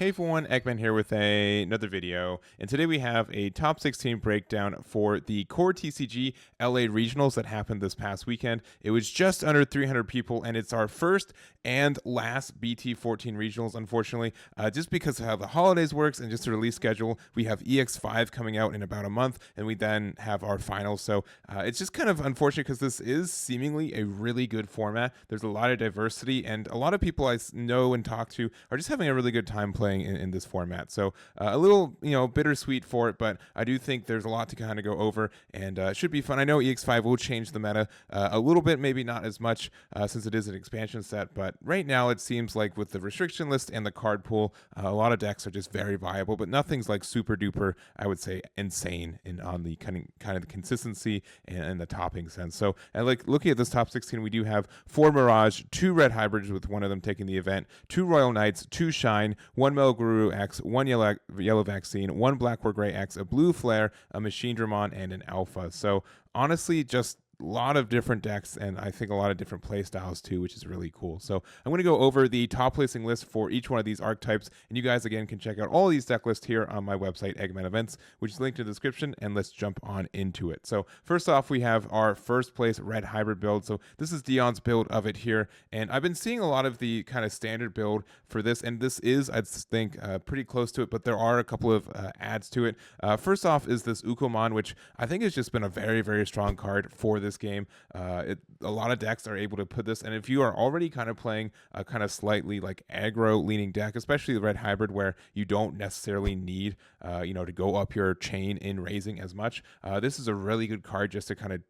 Hey everyone, Eggman here with another video, and today we have a top 16 breakdown for the CoreTCG LA Regionals that happened this past weekend. It was just under 300 people, and it's our first and last BT14 Regionals, unfortunately, just because of how the holidays works and just the release schedule. We have EX5 coming out in about a month, and we then have our finals, so it's just kind of unfortunate because this is seemingly a really good format. There's a lot of diversity, and a lot of people I know and talk to are just having a really good time playing in this format. So a little, bittersweet for it, but I do think there's a lot to kind of go over, and it should be fun. I know EX5 will change the meta a little bit, maybe not as much since it is an expansion set, but right now it seems like with the restriction list and the card pool, a lot of decks are just very viable, but nothing's like super duper, I would say, insane on the kind of the consistency and the topping sense. So, and like looking at this top 16, we do have 4 Mirage, 2 Red Hybrids with one of them taking the event, 2 Royal Knights, 2 Shine, 1 MetalGaruru X, 1 Yellow Vaccine, 1 Blackboard Gray X, a Blue Flare, a Machine Dramon, and an Alpha. So honestly, just a lot of different decks, and I think a lot of different play styles too, which is really cool. So I'm going to go over the top placing list for each one of these archetypes, and you guys again can check out all these deck lists here on my website, Eggman Events, which is linked in the description, and let's jump on into it. So first off, we have our first place Red Hybrid build. So this is Deion's build of it here, and I've been seeing a lot of the kind of standard build for this, and this is, I think, pretty close to it, but there are a couple of adds to it. First off is this Ukomon, which I think has just been a very, very strong card for this game. A lot of decks are able to put this, and if you are already kind of playing a kind of slightly like aggro leaning deck, especially the Red Hybrid where you don't necessarily need to go up your chain in raising as much, this is a really good card just to kind of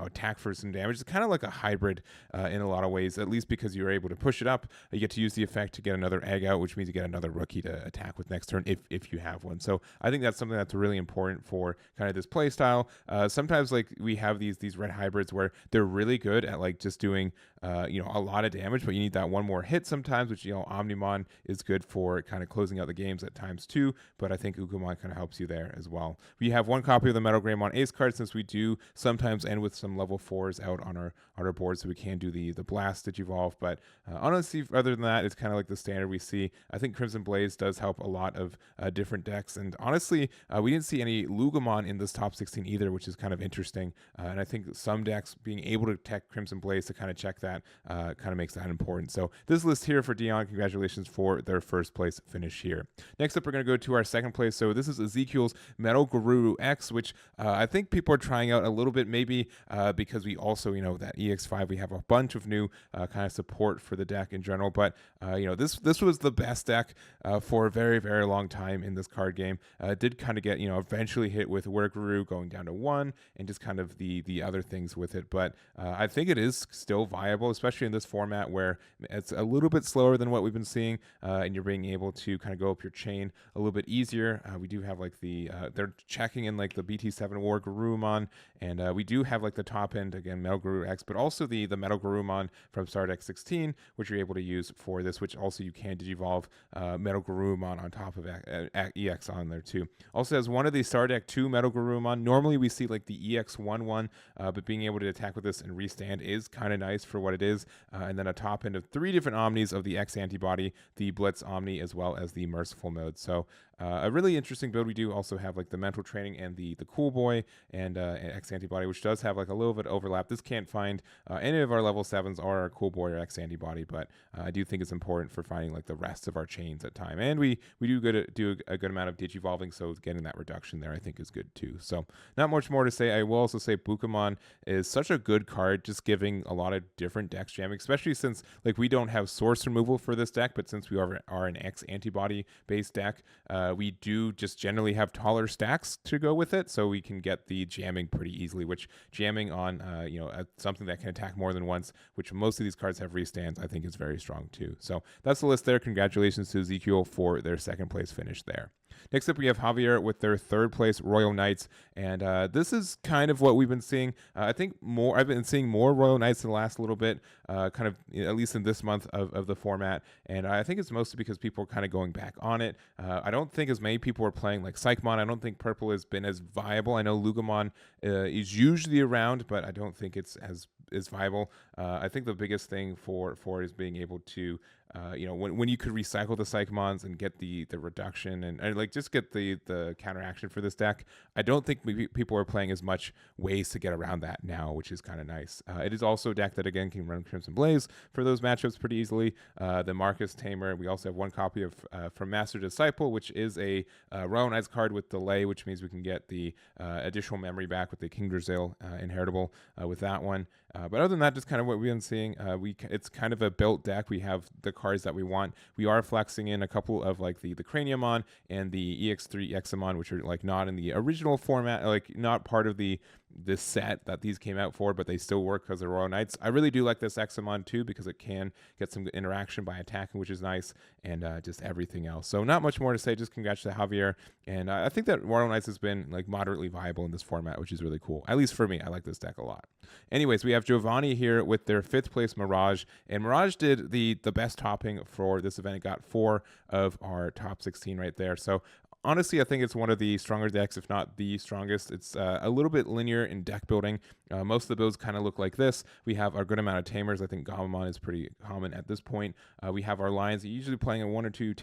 attack for some damage. It's kind of like a hybrid in a lot of ways, at least because you're able to push it up. You get to use the effect to get another egg out, which means you get another rookie to attack with next turn if you have one. So I think that's something that's really important for kind of this play style. Sometimes like we have these red hybrids where they're really good at like just doing a lot of damage, but you need that one more hit sometimes, which Omnimon is good for kind of closing out the games at times too. But I think Ukomon kind of helps you there as well. We have one copy of the Metal Greymon Ace card, since we do sometimes end with some level 4s out on our board, so we can do the blast Digivolve. But honestly, other than that, it's kind of like the standard we see. I think Crimson Blaze does help a lot of different decks, and honestly, we didn't see any Lugamon in this top 16 either, which is kind of interesting. And I think some decks being able to tech Crimson Blaze to kind of check that kind of makes that important. So this list here for Deion, congratulations for their first place finish here. Next up, we're going to go to our second place. So this is Ezekiel's MetalGaruru X, which I think people are trying out a little bit, maybe because we also, that EX5, we have a bunch of new kind of support for the deck in general. But, this was the best deck for a very, very long time in this card game. It did kind of get, eventually hit with Guru going down to 1 and just kind of the other things with it. But I think it is still viable, especially in this format where it's a little bit slower than what we've been seeing, and you're being able to kind of go up your chain a little bit easier. We do have like they're checking in like the BT7 War Garurumon, and we do have like the top end, again, MetalGaruru X, but also the MetalGarurumon from Star Deck 16, which you're able to use for this, which also you can Digivolve MetalGarurumon on top of EX on there too. Also has one of the Star Deck 2 MetalGarurumon. Normally we see like the EX1 one, but being able to attack with this and restand is kind of nice for what it is. And then a top end of 3 different Omnis of the X antibody, the Blitz Omni, as well as the Merciful mode. So a really interesting build. We do also have like the mental training and the Cool Boy and X antibody, which does have like a little bit of overlap. This can't find any of our level 7s or our Cool Boy or X antibody, but I do think it's important for finding like the rest of our chains at time. And we do do a good amount of Digivolving, so getting that reduction there I think is good too. So not much more to say. I will also say Bukamon is such a good card, just giving a lot of different decks jamming, especially since like we don't have source removal for this deck, but since we are an X antibody based deck, we do just generally have taller stacks to go with it, so we can get the jamming pretty easily, which jamming on something that can attack more than once, which most of these cards have restands, I think is very strong too. So that's the list there. Congratulations to Ezekiel for their second place finish there. Next up, we have Javier with their third place Royal Knights, and this is kind of what we've been seeing. I think I've been seeing more Royal Knights in the last little bit, kind of at least in this month of the format, and I think it's mostly because people are kind of going back on it. I don't think as many people are playing like Psychmon. I don't think Purple has been as viable. I know Lugamon is usually around, but I don't think it's as is viable. I think the biggest thing for it is being able to when you could recycle the Psychomons and get the reduction and like just get the counteraction for this deck. I don't think people are playing as much ways to get around that now, which is kind of nice. It is also a deck that again can run Crimson Blaze for those matchups pretty easily. The Márquez Tamer. We also have one copy of from Master Disciple, which is a Royal Knights card with delay, which means we can get the additional memory back with the King Drazil inheritable with that one. But other than that, just kind of what we've been seeing. It's kind of a built deck. We have the cards that we want. We are flexing in a couple of like the Craniumon and the EX3 Examon, which are like not in the original format, like not part of this set that these came out for, but they still work because they're Royal Knights. I really do like this Examon too because it can get some interaction by attacking, which is nice, and just everything else. So not much more to say. Just congrats to Javier, and I think that Royal Knights has been like moderately viable in this format, which is really cool. At least for me, I like this deck a lot. Anyways, we have Jovany here with their 5th place Mirage, and Mirage did the best topping for this event. It got 4 of our top 16 right there. So honestly, I think it's one of the stronger decks, if not the strongest. It's a little bit linear in deck building. Most of the builds kind of look like this. We have our good amount of Tamers. I think Gamamon is pretty common at this point. We have our Lions, usually playing a 1 or 2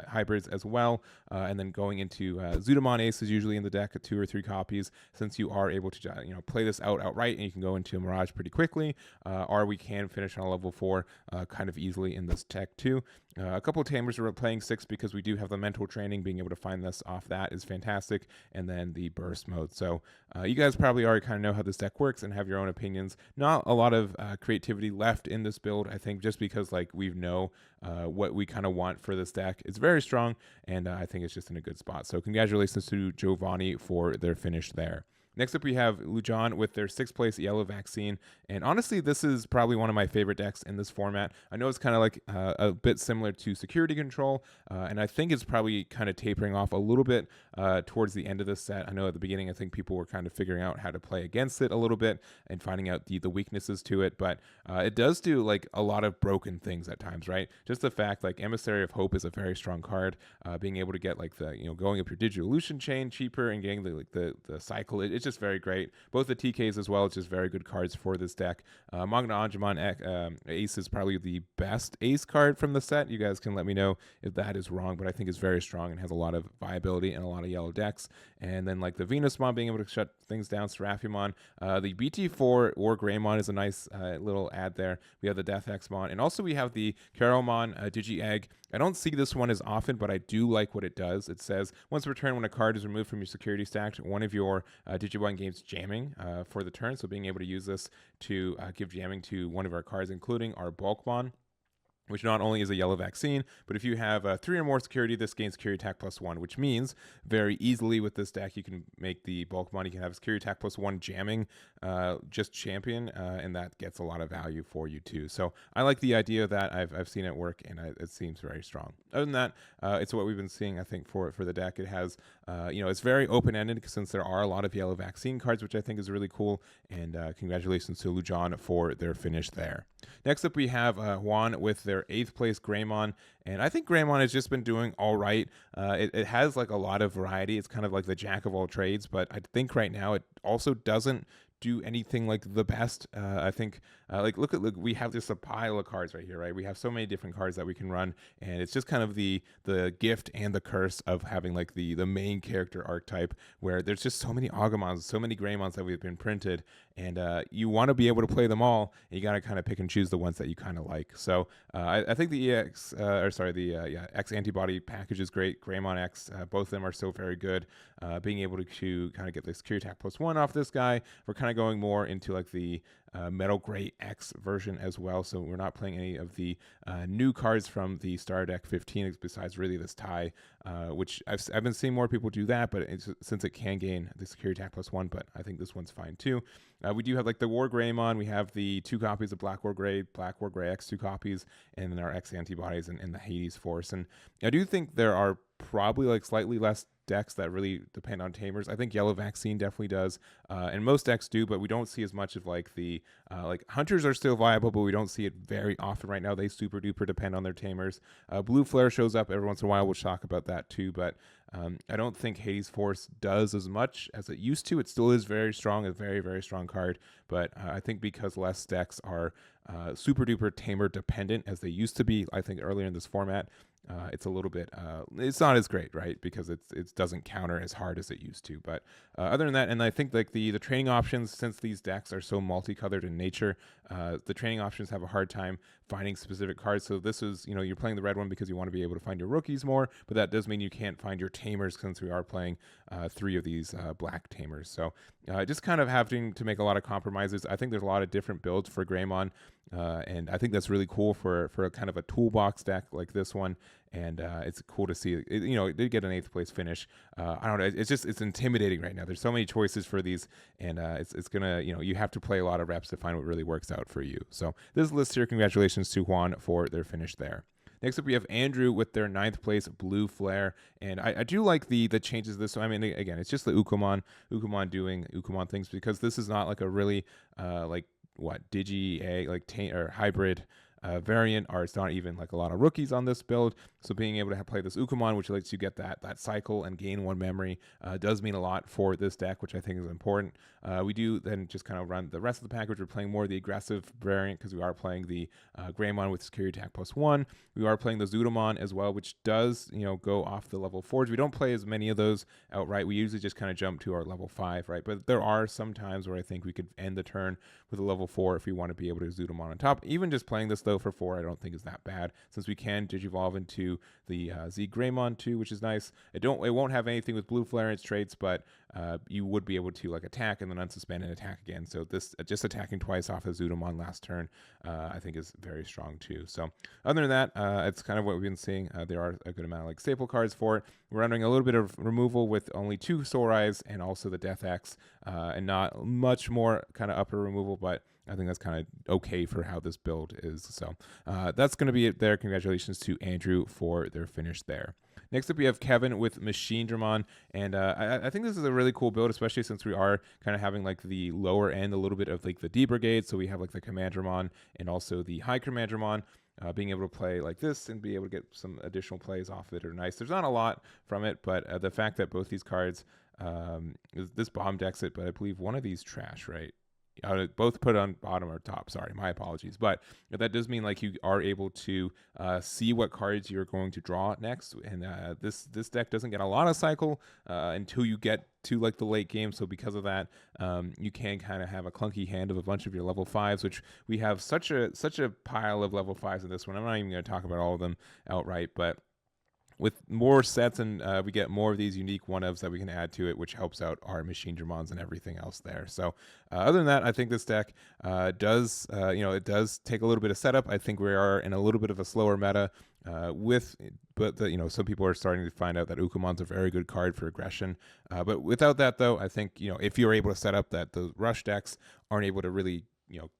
hybrids as well, and then going into Zudamon Ace is usually in the deck at 2 or 3 copies, since you are able to play this outright, and you can go into a Mirage pretty quickly, or we can finish on a level 4 kind of easily in this deck too. A couple of Tamers are playing 6 because we do have the mental training. Being able to find this off that is fantastic. And then the burst mode. So you guys probably already kind of know how this deck works and have your own opinions. Not a lot of creativity left in this build, I think, just because like we know what we kind of want for this deck. It's very strong, and I think it's just in a good spot. So congratulations to Jovany for their finish there. Next up, we have Lujan with their 6th place Yellow Vaccine. And honestly, this is probably one of my favorite decks in this format. I know it's kind of like a bit similar to Security Control, and I think it's probably kind of tapering off a little bit towards the end of this set. I know at the beginning, I think people were kind of figuring out how to play against it a little bit and finding out the weaknesses to it. But it does do like a lot of broken things at times, right? Just the fact like Emissary of Hope is a very strong card. Being able to get like the, going up your Digivolution chain cheaper and getting the cycle, it's just very great. Both the TKs as well, it's just very good cards for this deck. Magna Angemon Ace is probably the best Ace card from the set. You guys can let me know if that is wrong, but I think it's very strong and has a lot of viability and a lot of yellow decks. And then like the Venusmon being able to shut things down, Seraphimon. The BT4 or Greymon is a nice little add there. We have the Death Exmon, and also we have the Carolmon Digi-Egg. I don't see this one as often, but I do like what it does. It says, once per turn, when a card is removed from your security stack, one of your Digimon gains jamming for the turn. So being able to use this to give jamming to one of our cards, including our Bulkmon, which not only is a yellow vaccine, but if you have 3 or more security, this gains security attack +1, which means very easily with this deck, you can make the Bulkmon, you can have security attack +1 jamming just champion, and that gets a lot of value for you too. So I like the idea of that. I've seen it work, and it seems very strong. Other than that, it's what we've been seeing, I think, for the deck. It has, it's very open-ended since there are a lot of yellow vaccine cards, which I think is really cool, and congratulations to Lujan for their finish there. Next up, we have Juan with their 8th place Greymon, and I think Greymon has just been doing all right. It has like a lot of variety. It's kind of like the jack of all trades, but I think right now it also doesn't do anything like the best. I think look, we have just a pile of cards right here, right? We have so many different cards that we can run, and it's just kind of the gift and the curse of having like the main character archetype, where there's just so many Agamons, so many Greymons that we've been printed, and you want to be able to play them all, and you got to kind of pick and choose the ones that you kind of like. So I think the X antibody package is great. Greymon X, both of them are still very good. Being able to kind of get the security attack +1 off this guy. We're kind of going more into like the Metal Gray X version as well, so we're not playing any of the new cards from the Star Deck 15 besides really this tie, which I've been seeing more people do that, but since it can gain the security attack +1, but I think this one's fine too. We do have like the War Greymon. We have the 2 copies of Black War Gray X, 2 copies, and then our X antibodies and the Hades Force. And I do think there are probably like slightly less decks that really depend on tamers. I think Yellow Vaccine definitely does, and most decks do, but we don't see as much of like the like hunters are still viable, but we don't see it very often right now. They super duper depend on their tamers. Blue Flare shows up every once in a while. We'll talk about that too, but I don't think Hades Force does as much as it used to. It still is very strong, a very, very strong card, but I think because less decks are super duper tamer dependent as they used to be, I think earlier in this format, it's a little bit, it's not as great, right? Because it doesn't counter as hard as it used to. But other than that, and I think like the training options, since these decks are so multicolored in nature, the training options have a hard time finding specific cards. So this is, you're playing the red one because you want to be able to find your rookies more, but that does mean you can't find your tamers since we are playing 3 of these black tamers. So just kind of having to make a lot of compromises. I think there's a lot of different builds for Greymon, and I think that's really cool for a kind of a toolbox deck like this one. And it's cool to see. It did get an 8th place finish. I don't know. It's intimidating right now. There's so many choices for these, and it's gonna, you have to play a lot of reps to find what really works out for you. So this list here, congratulations to Juan for their finish there. Next up, we have Andrew with their 9th place Blue Flare, and I do like the changes this. I mean, again, it's just the Ukomon doing Ukomon things, because this is not like a really like what Digi A like or hybrid variant, or it's not even like a lot of rookies on this build. So being able to play this Ukomon, which lets you get that cycle and gain 1 memory, does mean a lot for this deck, which I think is important. We do then just kind of run the rest of the package. We're playing more of the aggressive variant because we are playing the Greymon with security attack +1. We are playing the Zudomon as well, which does go off the level 4s. We don't play as many of those outright. We usually just kind of jump to our level 5, right? But there are some times where I think we could end the turn with a level 4 if we want to be able to Zudomon on top. Even just playing this though for 4, I don't think is that bad, since we can Digivolve into the Z Greymon too, which is nice. It won't have anything with Blue Flare in its traits, but you would be able to like attack and then unsuspend and attack again. So this just attacking twice off of Zudomon last turn, I think is very strong too. So other than that, it's kind of what we've been seeing. There are a good amount of like staple cards for it. We're entering a little bit of removal with only 2 Soul Rise and also the Death X, and not much more kind of upper removal, but I think that's kind of okay for how this build is. So that's going to be it there. Congratulations to Andrew for their finish there. Next up, we have Kevin with Machine Dramon, and I think this is a really cool build, especially since we are kind of having like the lower end, a little bit of like the D Brigade. So we have like the Commandramon and also the High Commandramon. Being able to play like this and be able to get some additional plays off of it are nice. There's not a lot from it, but the fact that both these cards, this bomb decks it, but I believe one of these trash, right? Both put on bottom or top. Sorry, my apologies. But that does mean like you are able to see what cards you're going to draw next. And this deck doesn't get a lot of cycle until you get to like the late game. So because of that, you can kind of have a clunky hand of a bunch of your level 5s, which we have such a pile of level 5s in this one. I'm not even going to talk about all of them outright, but with more sets and we get more of these unique one-ofs that we can add to it, which helps out our Machine Dramons and everything else there. So other than that, I think this deck does, it does take a little bit of setup. I think we are in a little bit of a slower meta but some people are starting to find out that Ukomon's a very good card for aggression. But without that though, I think, if you're able to set up that the rush decks aren't able to really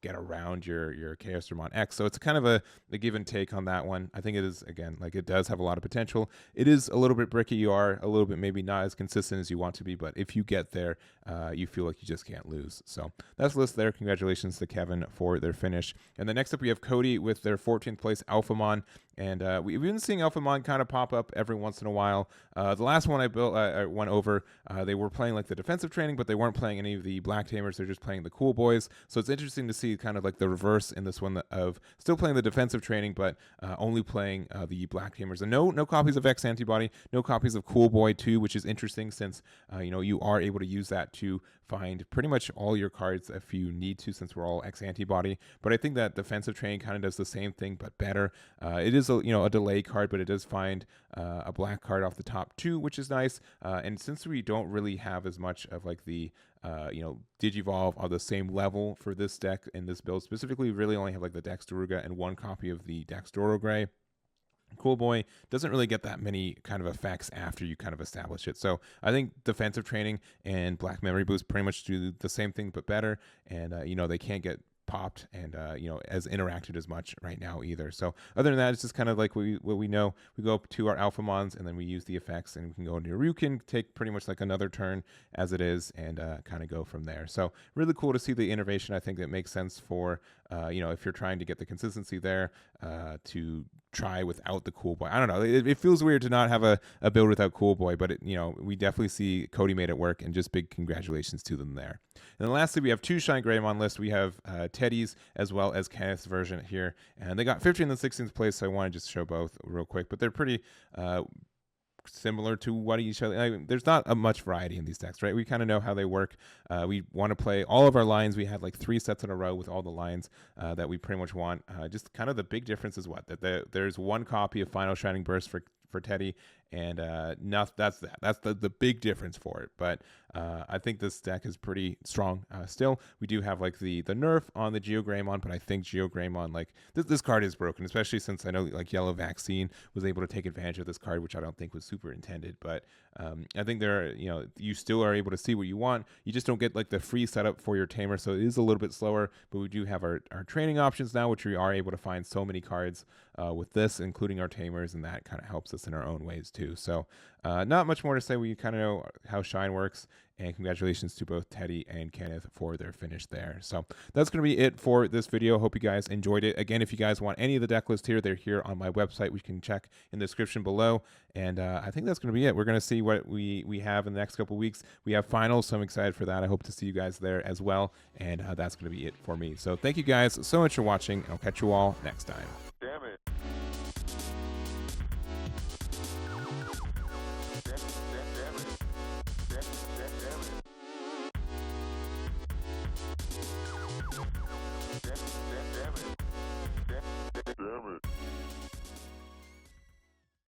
get around your Chaos Dramon X. So it's kind of a give and take on that one. I think it is, again, like it does have a lot of potential. It is a little bit bricky. You are a little bit maybe not as consistent as you want to be, but if you get there, you feel like you just can't lose. So that's the list there. Congratulations to Kevin for their finish. And then next up we have Cody with their 14th place Alphamon. And we've been seeing Alphamon kind of pop up every once in a while. The last one I went over, they were playing like the defensive training, but they weren't playing any of the black tamers. They're just playing the cool boys. So it's interesting to see kind of like the reverse in this one of still playing the defensive training, but only playing the black tamers. And no copies of X Antibody, no copies of Cool Boy 2, which is interesting since you are able to use that to find pretty much all your cards if you need to, since we're all X Antibody. But I think that defensive training kind of does the same thing but better. It is a delay card, but it does find a black card off the top too, which is nice. And since we don't really have as much of like the Digivolve on the same level for this deck in this build specifically, we really only have like the Dex Daruga and 1 copy of the Dex Dorogray. Cool Boy doesn't really get that many kind of effects after you kind of establish it. So I think defensive training and Black Memory Boost pretty much do the same thing but better. And they can't get popped and you know, as interacted as much right now either. So other than that, it's just kind of like what we know. We go up to our Alphamons and then we use the effects, and we can go into Ryukin, take pretty much like another turn as it is, and kind of go from there. So really cool to see the innovation. I think that makes sense for you know, if you're trying to get the consistency there, to try without the Cool Boy. I don't know. It feels weird to not have a build without Cool Boy, but you know, we definitely see Cody made it work, and just big congratulations to them there. And then lastly, we have 2 Shine Greymon lists. We have Teddy's as well as Kenneth's version here, and they got 15th and 16th place. So I want to just show both real quick, but they're pretty similar to what each other. I mean, there's not much variety in these decks, right? We kind of know how they work. We want to play all of our lines. We had like 3 sets in a row with all the lines that we pretty much want. Just kind of the big difference is what, that there's 1 copy of Final Shining Burst for Teddy, and that's the big difference for it. But I think this deck is pretty strong still. We do have like the nerf on the Geo Greymon, but I think Geo Greymon, like this card is broken, especially since I know like Yellow Vaccine was able to take advantage of this card, which I don't think was super intended. But I think you know, you still are able to see what you want. You just don't get like the free setup for your tamer, so it is a little bit slower. But we do have our training options now, which we are able to find so many cards with this, including our tamers, and that kind of helps us in our own ways too. So not much more to say. We kind of know how Shine works, and congratulations to both Teddy and Kenneth for their finish there. So that's going to be it for this video. Hope you guys enjoyed it. Again, if you guys want any of the deck lists here, they're here on my website, which you can check in the description below. And I think that's going to be it. We're going to see what we have in the next couple weeks. We have finals, so I'm excited for that. I hope to see you guys there as well. And that's going to be it for me. So thank you guys so much for watching. I'll catch you all next time.